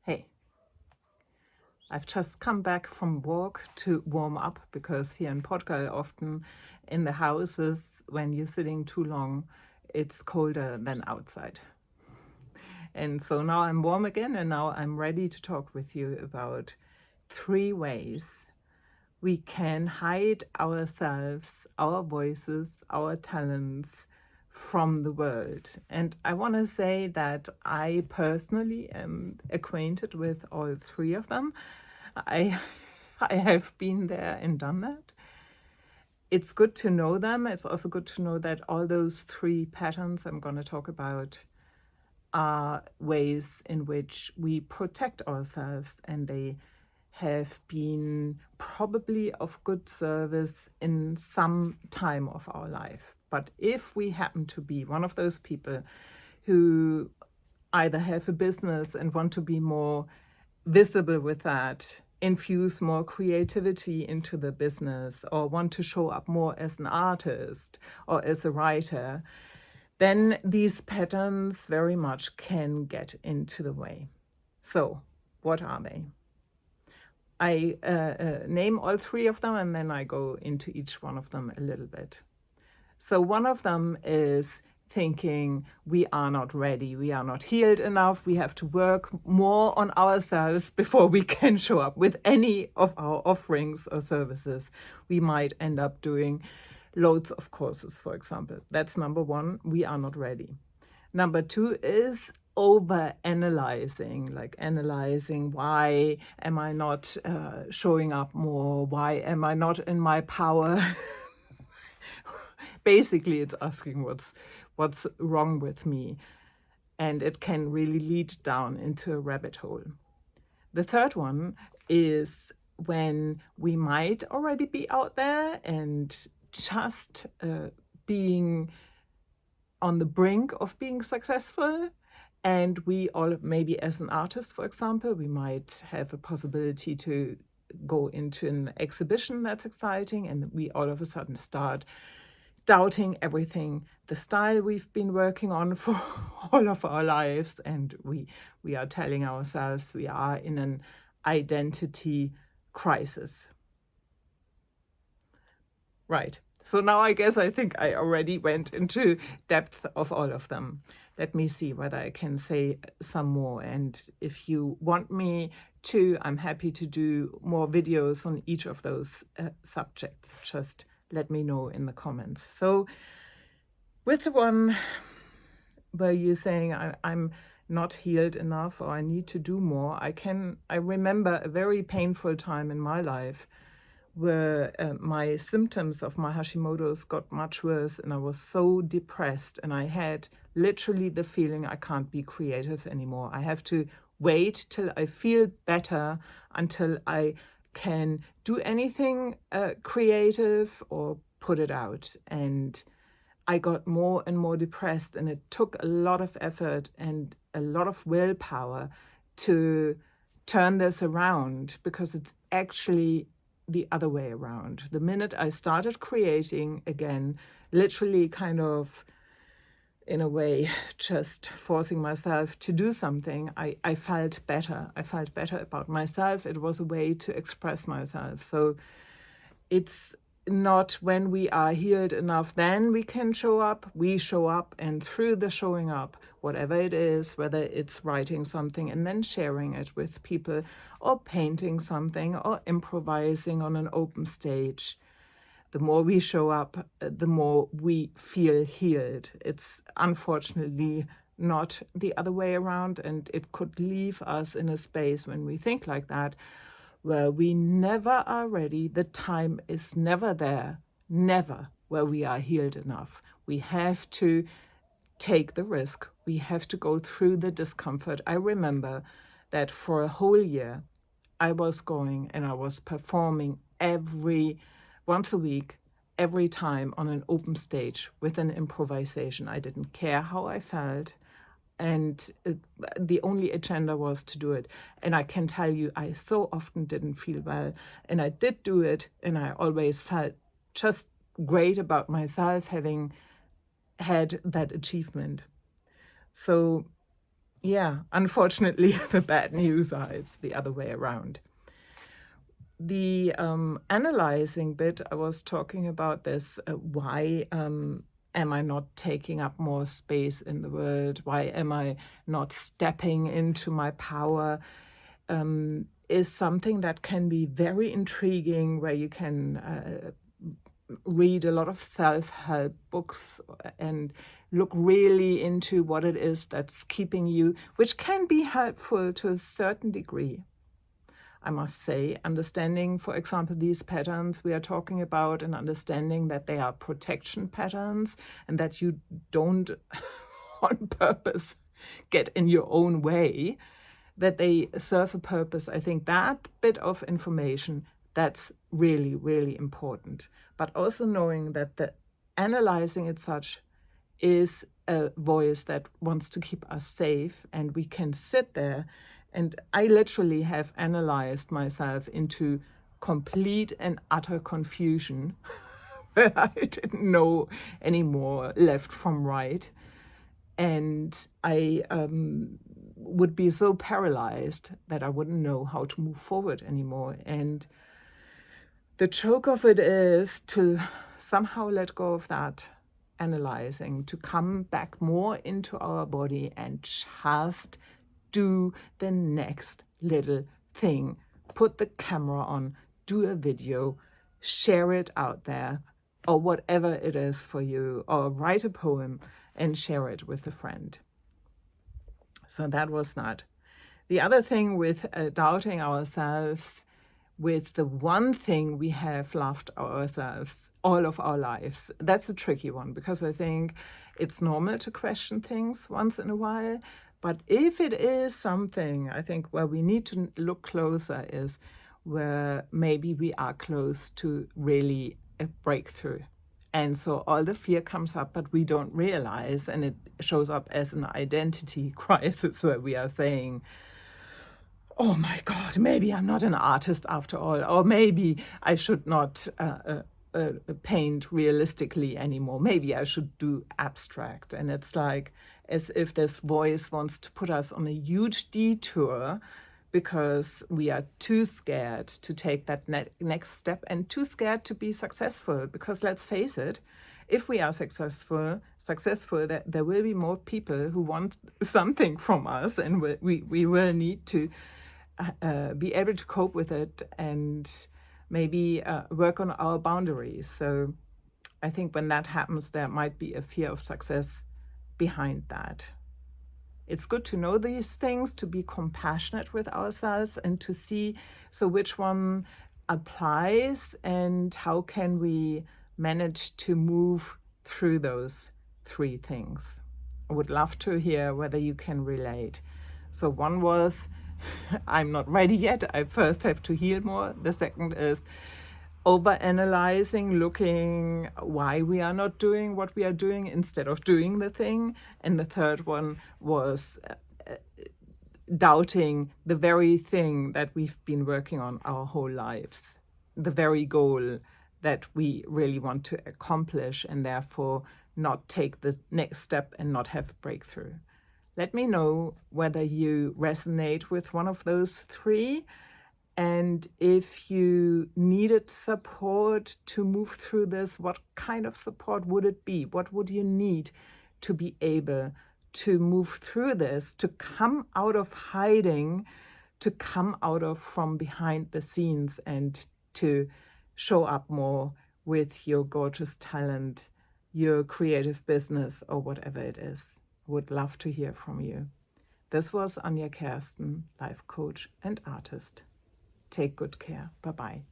Hey, I've just come back from walk to warm up because here in Portugal, often in the houses, when you're sitting too long, it's colder than outside. And so now I'm warm again, and now I'm ready to talk with you about 3 ways we can hide ourselves, our voices, our talents from the world. And I want to say that I personally am acquainted with all 3 of them. I have been there and done that. It's good to know them. It's also good to know that all those 3 patterns I'm going to talk about are ways in which we protect ourselves, and they have been probably of good service in some time of our life. But if we happen to be one of those people who either have a business and want to be more visible with that, infuse more creativity into the business, or want to show up more as an artist or as a writer, then these patterns very much can get into the way. So, what are they? I name all 3 of them, and then I go into each one of them a little bit. So one of them is thinking we are not ready, we are not healed enough, we have to work more on ourselves before we can show up with any of our offerings or services. We might end up doing loads of courses, for example. That's number 1, we are not ready. Number 2 is overanalyzing, like analyzing, why am I not showing up more? Why am I not in my power? Basically, it's asking what's wrong with me, and it can really lead down into a rabbit hole. The third one is when we might already be out there and just being on the brink of being successful, and we all, maybe as an artist, for example, we might have a possibility to go into an exhibition that's exciting, and we all of a sudden start doubting everything, the style we've been working on for all of our lives, and we are telling ourselves we are in an identity crisis. Right. So now I guess I think I already went into depth of all of them. Let me see whether I can say some more. And if you want me to, I'm happy to do more videos on each of those subjects. Just let me know in the comments. So with the one where you're saying I'm not healed enough or I need to do more, I remember a very painful time in my life where my symptoms of my Hashimoto's got much worse, and I was so depressed, and I had literally the feeling I can't be creative anymore. I have to wait till I feel better until I can do anything creative or put it out. And I got more and more depressed, and it took a lot of effort and a lot of willpower to turn this around, because it's actually the other way around. The minute I started creating again, literally kind of in a way just forcing myself to do something, I felt better. I felt better about myself. It was a way to express myself. So it's not when we are healed enough, then we can show up. We show up, and through the showing up, whatever it is, whether it's writing something and then sharing it with people, or painting something, or improvising on an open stage, the more we show up, the more we feel healed. It's unfortunately not the other way around, and it could leave us in a space when we think like that, where we never are ready. The time is never there, never where we are healed enough. We have to take the risk. We have to go through the discomfort. I remember that for a whole year, I was going and I was performing once a week, every time on an open stage with an improvisation. I didn't care how I felt. And the only agenda was to do it. And I can tell you, I so often didn't feel well. And I did do it, and I always felt just great about myself having had that achievement. So Yeah, unfortunately, the bad news are it's the other way around. The analyzing bit, I was talking about this. Why am I not taking up more space in the world? Why am I not stepping into my power? Is something that can be very intriguing, where you can read a lot of self-help books and look really into what it is that's keeping you, which can be helpful to a certain degree. I must say, understanding, for example, these patterns we are talking about, and understanding that they are protection patterns and that you don't on purpose get in your own way, that they serve a purpose. I think that bit of information, that's really, really important. But also knowing that the analyzing it such is a voice that wants to keep us safe, and we can sit there. And I literally have analyzed myself into complete and utter confusion where I didn't know anymore left from right. And I would be so paralyzed that I wouldn't know how to move forward anymore. And the joke of it is to somehow let go of that analyzing, to come back more into our body and just do the next little thing. Put the camera on, do a video, share it out there, or whatever it is for you, or write a poem and share it with a friend. So that was not. The other thing with doubting ourselves, with the one thing we have loved ourselves all of our lives, that's a tricky one, because I think it's normal to question things once in a while. But if it is something, I think where we need to look closer is where maybe we are close to really a breakthrough. And so all the fear comes up, but we don't realize, and it shows up as an identity crisis where we are saying, oh my God, maybe I'm not an artist after all, or maybe I should not paint realistically anymore. Maybe I should do abstract. And it's like as if this voice wants to put us on a huge detour because we are too scared to take that next step and too scared to be successful. Because let's face it, if we are successful, there will be more people who want something from us, and we will need to be able to cope with it and maybe work on our boundaries. So I think when that happens, there might be a fear of success behind that. It's good to know these things, to be compassionate with ourselves, and to see so which one applies and how can we manage to move through those three things. I would love to hear whether you can relate. So one was, I'm not ready yet. I first have to heal more. The second is overanalyzing, looking why we are not doing what we are doing instead of doing the thing. And the third one was doubting the very thing that we've been working on our whole lives, the very goal that we really want to accomplish, and therefore not take the next step and not have a breakthrough. Let me know whether you resonate with one of those three, and if you needed support to move through this, what kind of support would it be? What would you need to be able to move through this, to come out of hiding, to come out of from behind the scenes, and to show up more with your gorgeous talent, your creative business, or whatever it is? Would love to hear from you. This was Anja Kersten, life coach and artist. Take good care. Bye-bye.